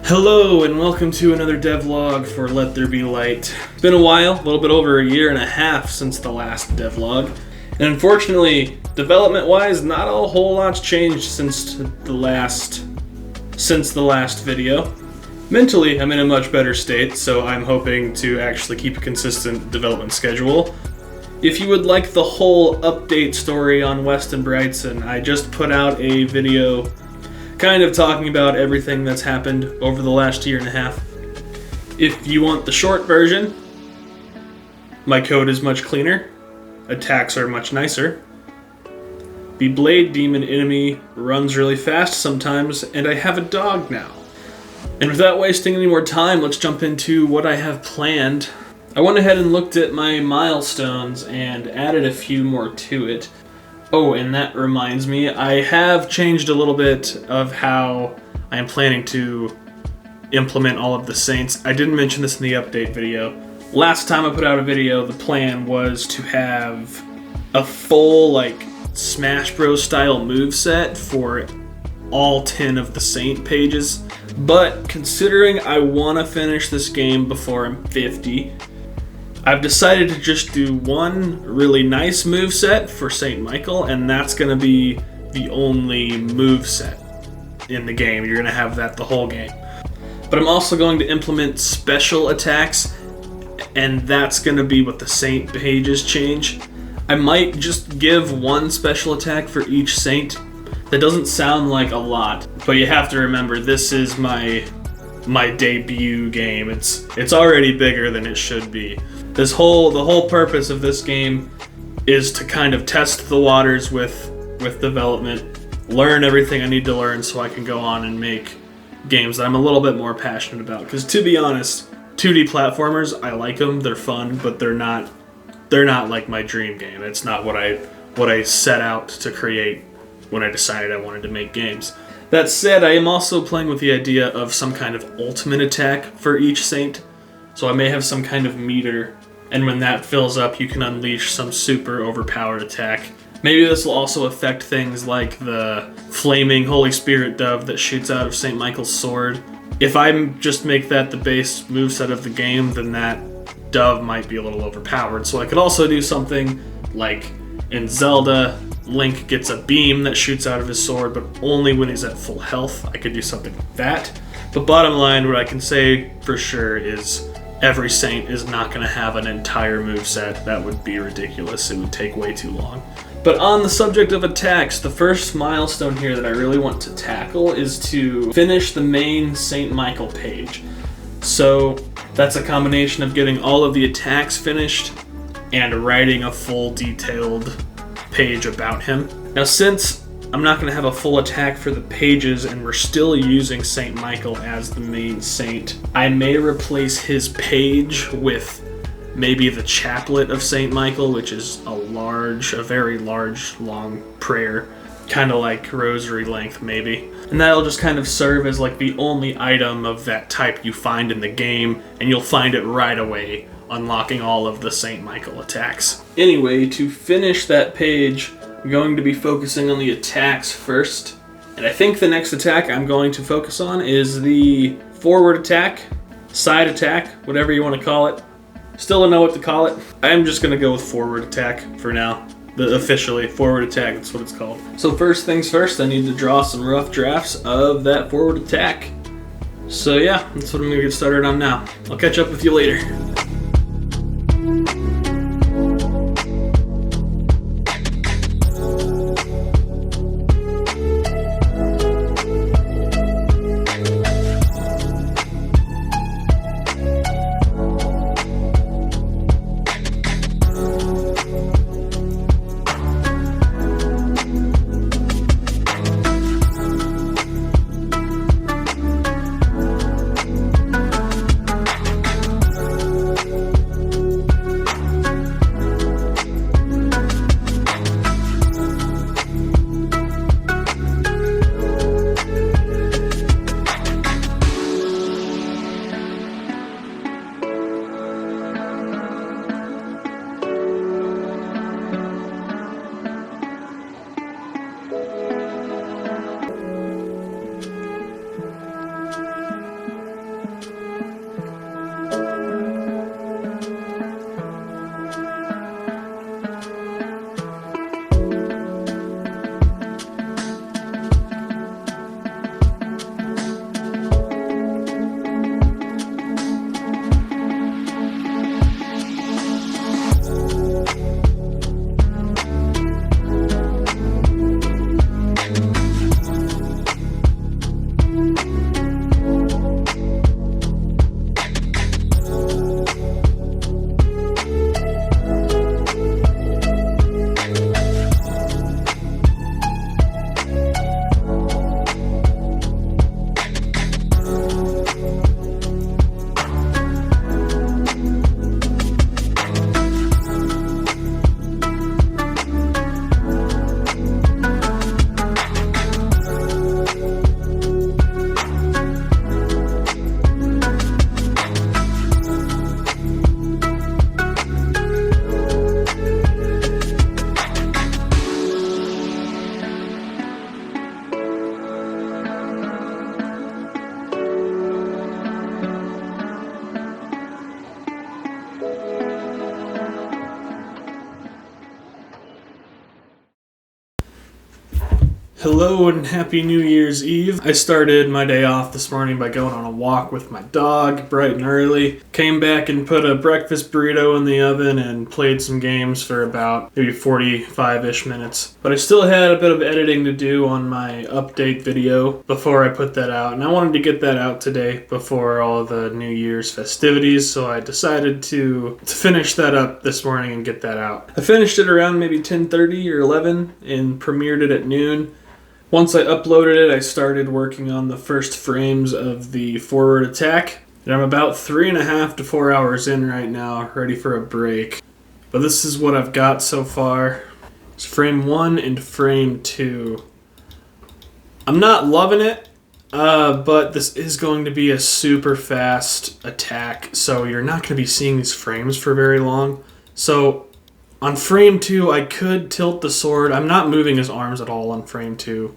Hello and welcome to another devlog for Let There Be Light. It's been a while, a little bit over a year and a half since the last devlog. And unfortunately, development-wise, not a whole lot's changed since the last video. Mentally, I'm in a much better state, so I'm hoping to actually keep a consistent development schedule. If you would like the whole update story on Weston Brightson, I just put out a video kind of talking about everything that's happened over the last year and a half. If you want the short version, my code is much cleaner, attacks are much nicer, the blade demon enemy runs really fast sometimes, and I have a dog now. And without wasting any more time, let's jump into what I have planned. I went ahead and looked at my milestones and added a few more to it. Oh, and that reminds me, I have changed a little bit of how I am planning to implement all of the saints. I didn't mention this in the update video. Last time I put out a video, the plan was to have a full, Smash Bros. Style moveset for all 10 of the Saint pages. But considering I want to finish this game before I'm 50, I've decided to just do one really nice moveset for St. Michael, and that's going to be the only moveset in the game. You're going to have that the whole game. But I'm also going to implement special attacks, and that's going to be what the Saint pages change. I might just give one special attack for each Saint. That doesn't sound like a lot, but you have to remember this is my debut game. It's already bigger than it should be. The whole purpose of this game is to kind of test the waters with development, learn everything I need to learn so I can go on and make games that I'm a little bit more passionate about. Because to be honest, 2D platformers, I like them, they're fun, but they're not like my dream game. It's not what I set out to create when I decided I wanted to make games. That said, I am also playing with the idea of some kind of ultimate attack for each Saint. So I may have some kind of meter, and when that fills up, you can unleash some super overpowered attack. Maybe this will also affect things like the flaming Holy Spirit dove that shoots out of St. Michael's sword. If I just make that the base moveset of the game, then that dove might be a little overpowered. So I could also do something like in Zelda, Link gets a beam that shoots out of his sword, but only when he's at full health. I could do something like that. But bottom line, what I can say for sure is every Saint is not going to have an entire moveset. That would be ridiculous. It would take way too long. But on the subject of attacks, the first milestone here that I really want to tackle is to finish the main St. Michael page. So that's a combination of getting all of the attacks finished and writing a full detailed page about him. Now, since I'm not going to have a full attack for the pages and we're still using St. Michael as the main saint, I may replace his page with maybe the chaplet of St. Michael, which is a very large, long prayer, kind of like rosary length maybe. And that'll just kind of serve as like the only item of that type you find in the game, and you'll find it right away, unlocking all of the St. Michael attacks. Anyway, to finish that page, I'm going to be focusing on the attacks first. And I think the next attack I'm going to focus on is the forward attack, side attack, whatever you want to call it. Still don't know what to call it. I'm just going to go with forward attack for now. Officially, forward attack, that's what it's called. So first things first, I need to draw some rough drafts of that forward attack. So yeah, that's what I'm going to get started on now. I'll catch up with you later. Hello and happy New Year's Eve. I started my day off this morning by going on a walk with my dog bright and early. Came back and put a breakfast burrito in the oven and played some games for about maybe 45-ish minutes. But I still had a bit of editing to do on my update video before I put that out. And I wanted to get that out today before all of the New Year's festivities, so I decided to finish that up this morning and get that out. I finished it around maybe 10:30 or 11 and premiered it at noon. Once I uploaded it, I started working on the first frames of the forward attack. And I'm about 3.5 to 4 hours in right now, ready for a break. But this is what I've got so far. It's frame 1 and frame 2. I'm not loving it, but this is going to be a super fast attack, so you're not going to be seeing these frames for very long. So on frame 2, I could tilt the sword. I'm not moving his arms at all on frame 2.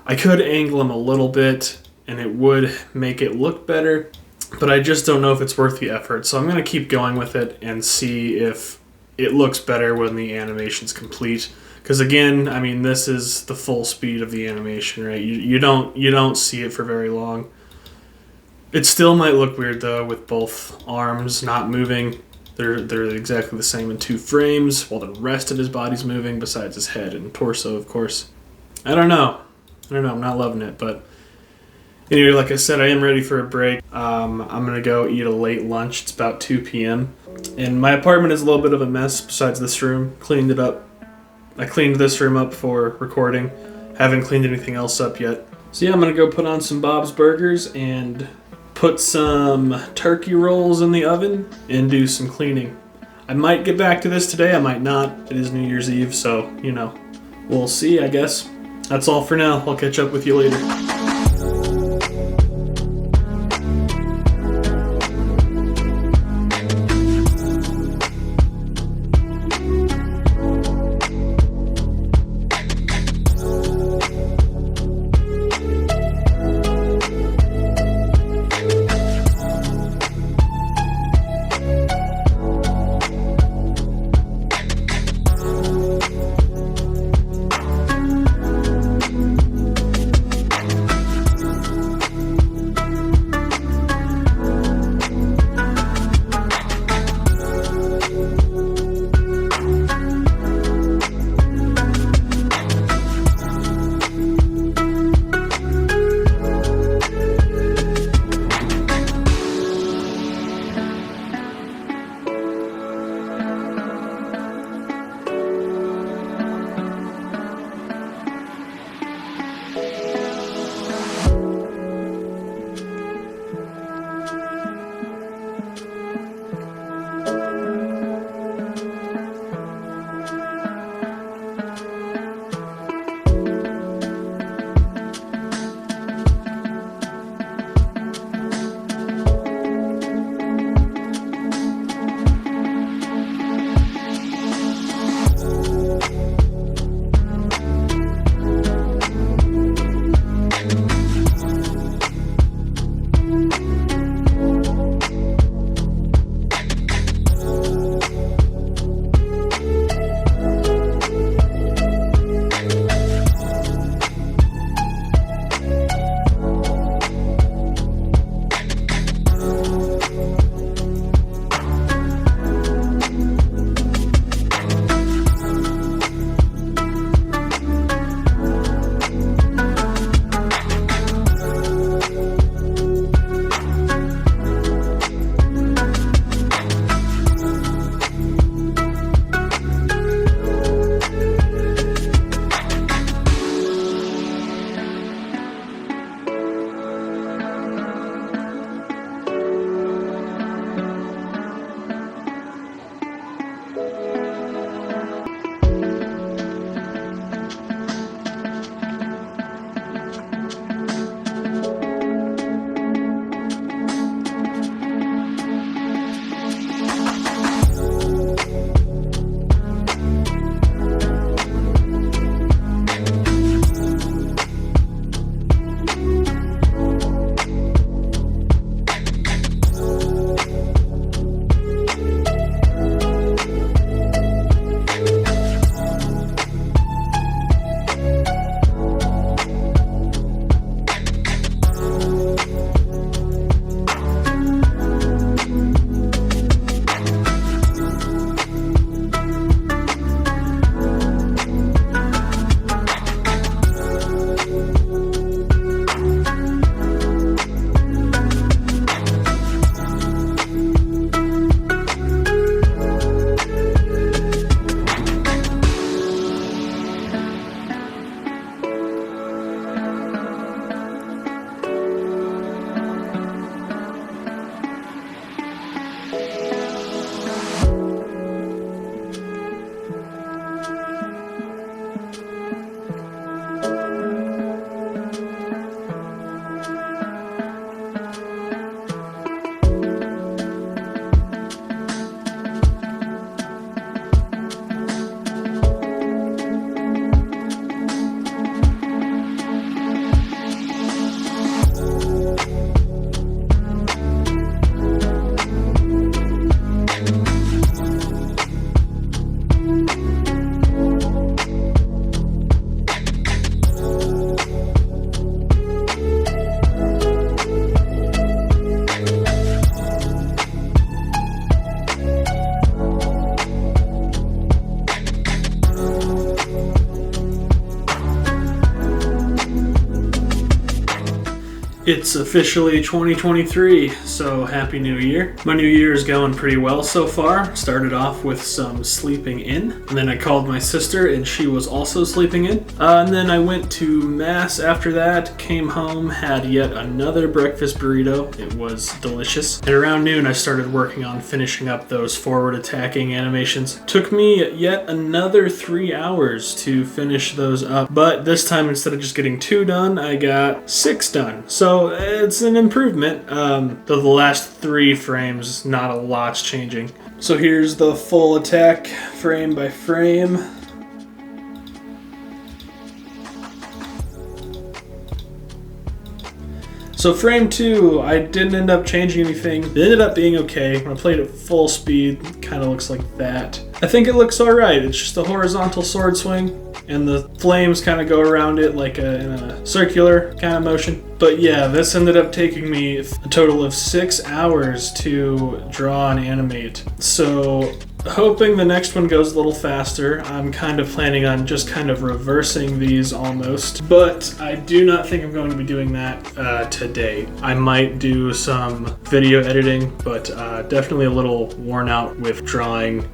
I could angle him a little bit, and it would make it look better, but I just don't know if it's worth the effort. So I'm going to keep going with it and see if it looks better when the animation's complete. Because again, I mean, this is the full speed of the animation, right? You don't see it for very long. It still might look weird though, with both arms not moving. They're exactly the same in 2 frames, while the rest of his body's moving, besides his head and torso, of course. I don't know, I'm not loving it, but anyway, like I said, I am ready for a break. I'm going to go eat a late lunch. It's about 2 p.m. And my apartment is a little bit of a mess besides this room. Cleaned it up. I cleaned this room up for recording. Haven't cleaned anything else up yet. So yeah, I'm going to go put on some Bob's Burgers and put some turkey rolls in the oven and do some cleaning. I might get back to this today, I might not. It is New Year's Eve, so, we'll see, I guess. That's all for now. I'll catch up with you later. It's officially 2023, so Happy New Year. My new year is going pretty well so far. Started off with some sleeping in, and then I called my sister and she was also sleeping in. And then I went to Mass after that, came home, had yet another breakfast burrito. It was delicious. And around noon I started working on finishing up those forward attacking animations. Took me yet another 3 hours to finish those up, but this time instead of just getting 2 done, I got 6 done. So it's an improvement, though the last 3 frames, not a lot's changing. So here's the full attack frame by frame. So frame 2, I didn't end up changing anything. It ended up being okay. When I played at full speed, it kind of looks like that. I think it looks alright. It's just a horizontal sword swing, and the flames kind of go around it like in a circular kind of motion. But yeah, this ended up taking me a total of 6 hours to draw and animate. So hoping the next one goes a little faster. I'm kind of planning on just kind of reversing these almost, but I do not think I'm going to be doing that today. I might do some video editing, but definitely a little worn out with drawing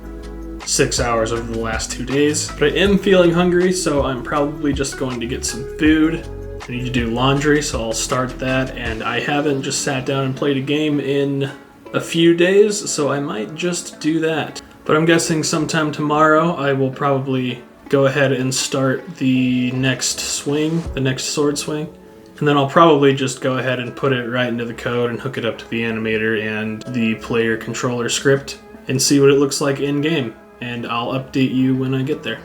6 hours over the last 2 days. But I am feeling hungry, so I'm probably just going to get some food. I need to do laundry, so I'll start that, and I haven't just sat down and played a game in a few days, so I might just do that. But I'm guessing sometime tomorrow I will probably go ahead and start the next swing, the next sword swing. And then I'll probably just go ahead and put it right into the code and hook it up to the animator and the player controller script and see what it looks like in game. And I'll update you when I get there.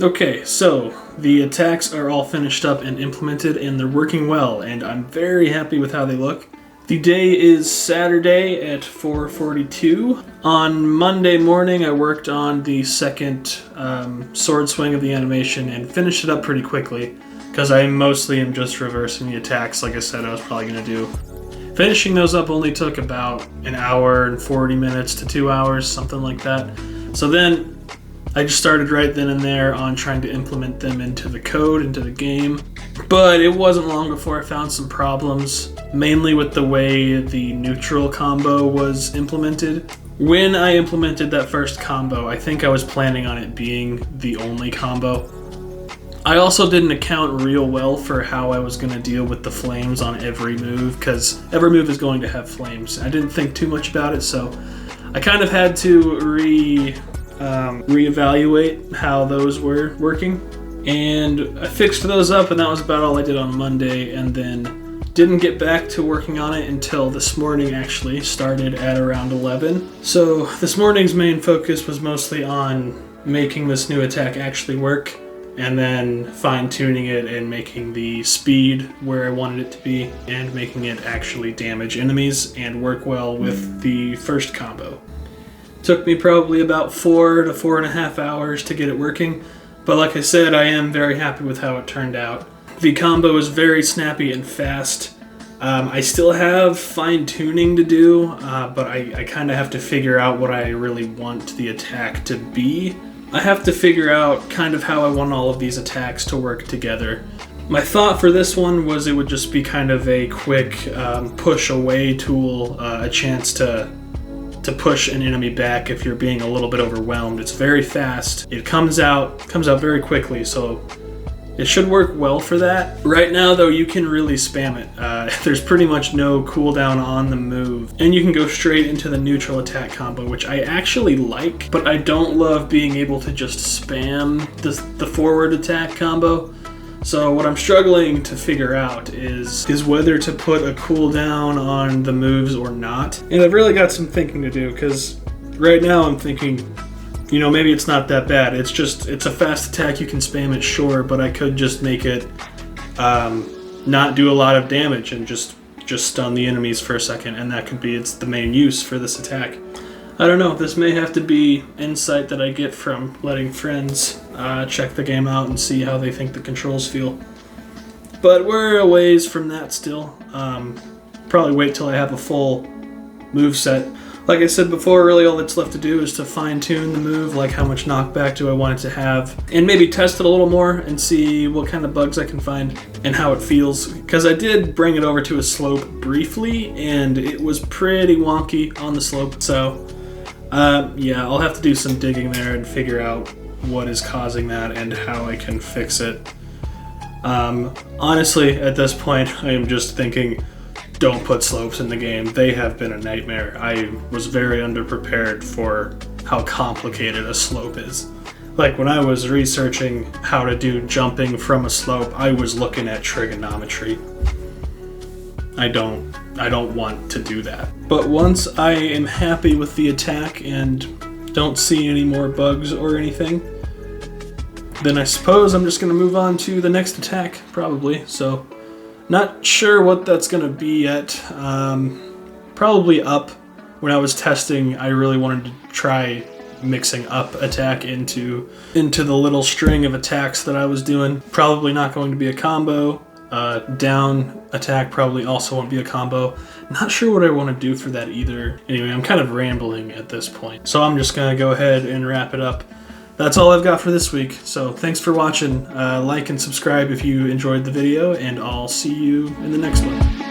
Okay, so the attacks are all finished up and implemented, and they're working well, and I'm very happy with how they look. The day is Saturday at 4:42. On Monday morning, I worked on the second sword swing of the animation and finished it up pretty quickly, because I mostly am just reversing the attacks like I said I was probably going to do. Finishing those up only took about an hour and 40 minutes to 2 hours, something like that. So then I just started right then and there on trying to implement them into the code, into the game. But it wasn't long before I found some problems, mainly with the way the neutral combo was implemented. When I implemented that first combo, I think I was planning on it being the only combo. I also didn't account real well for how I was going to deal with the flames on every move, because every move is going to have flames. I didn't think too much about it, so I kind of had to reevaluate how those were working. And I fixed those up, and that was about all I did on Monday, and then didn't get back to working on it until this morning. Actually started at around 11. So this morning's main focus was mostly on making this new attack actually work, and then fine-tuning it and making the speed where I wanted it to be, and making it actually damage enemies and work well with the first combo. Took me probably about 4 to 4.5 hours to get it working. But like I said, I am very happy with how it turned out. The combo is very snappy and fast. I still have fine-tuning to do, but I kind of have to figure out what I really want the attack to be. I have to figure out kind of how I want all of these attacks to work together. My thought for this one was it would just be kind of a quick push-away tool, a chance to push an enemy back if you're being a little bit overwhelmed. It's very fast. It comes out very quickly, so it should work well for that. Right now, though, you can really spam it. There's pretty much no cooldown on the move, and you can go straight into the neutral attack combo, which I actually like, but I don't love being able to just spam the forward attack combo. So what I'm struggling to figure out is whether to put a cooldown on the moves or not. And I've really got some thinking to do, because right now I'm thinking, you know, maybe it's not that bad. It's a fast attack, you can spam it, sure, but I could just make it not do a lot of damage and just stun the enemies for a second, and that could be the main use for this attack. I don't know, this may have to be insight that I get from letting friends check the game out and see how they think the controls feel. But we're a ways from that still. Probably wait till I have a full move set. Like I said before, really all that's left to do is to fine-tune the move, like how much knockback do I want it to have, and maybe test it a little more and see what kind of bugs I can find and how it feels. Because I did bring it over to a slope briefly, and it was pretty wonky on the slope, so yeah, I'll have to do some digging there and figure out what is causing that and how I can fix it. Honestly, at this point, I am just thinking, don't put slopes in the game. They have been a nightmare. I was very underprepared for how complicated a slope is. Like when I was researching how to do jumping from a slope, I was looking at trigonometry. I don't want to do that. But once I am happy with the attack and don't see any more bugs or anything, then I suppose I'm just going to move on to the next attack, probably. So, not sure what that's going to be yet. Probably up. When I was testing, I really wanted to try mixing up attack into the little string of attacks that I was doing. Probably not going to be a combo. Down attack probably also won't be a combo. Not sure what I want to do for that either. Anyway, I'm kind of rambling at this point, so I'm just going to go ahead and wrap it up. That's all I've got for this week, so thanks for watching. Like and subscribe if you enjoyed the video, and I'll see you in the next one.